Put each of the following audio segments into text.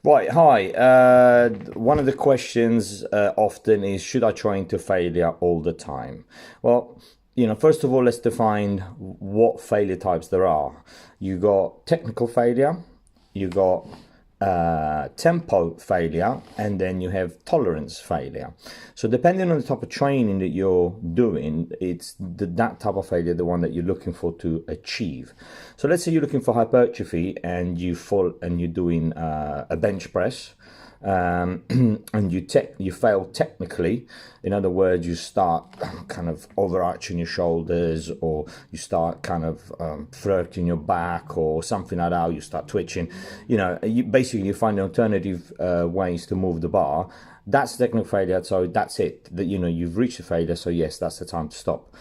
Right, hi. One of the questions often is, should I train to failure all the time? Well, first of all, let's define what failure types there are. You got technical failure, you got tempo failure, and then you have tolerance failure. So depending on the type of training that you're doing, it's that type of failure, the one that you're looking for to achieve. So let's say you're looking for hypertrophy and you're doing a bench press, and you fail technically. In other words, you start kind of overarching your shoulders, or you start kind of flirting your back, or something like that. Or you start twitching. You find alternative ways to move the bar. That's technical failure. So that's it. That you've reached the failure. So yes, that's the time to stop.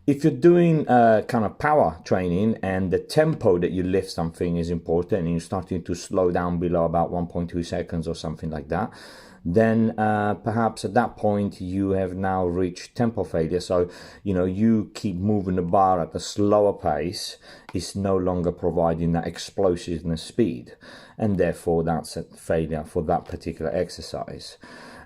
If you're doing kind of power training and the tempo that you lift something is important, and you're starting to slow down below about 1.2 seconds or something like that, then perhaps at that point you have now reached tempo failure. So you keep moving the bar at a slower pace. It's no longer providing that explosiveness speed, and therefore that's a failure for that particular exercise.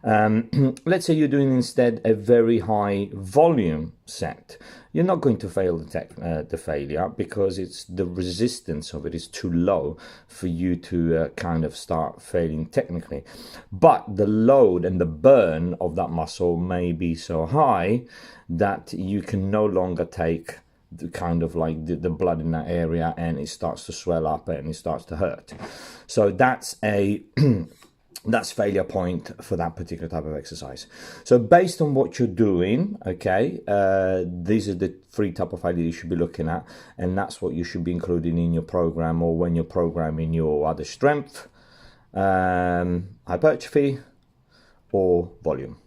Let's say you're doing instead a very high volume set. You're not going to fail the failure, because it's the resistance of it is too low for you to kind of start failing technically. But the load and the burn of that muscle may be so high that you can no longer take the kind of like the blood in that area, and it starts to swell up and it starts to hurt. So that's a that's failure point for that particular type of exercise. So based on what you're doing, okay, these are the three type of failure you should be looking at, and that's what you should be including in your program, or when you're programming your other strength, hypertrophy, or volume.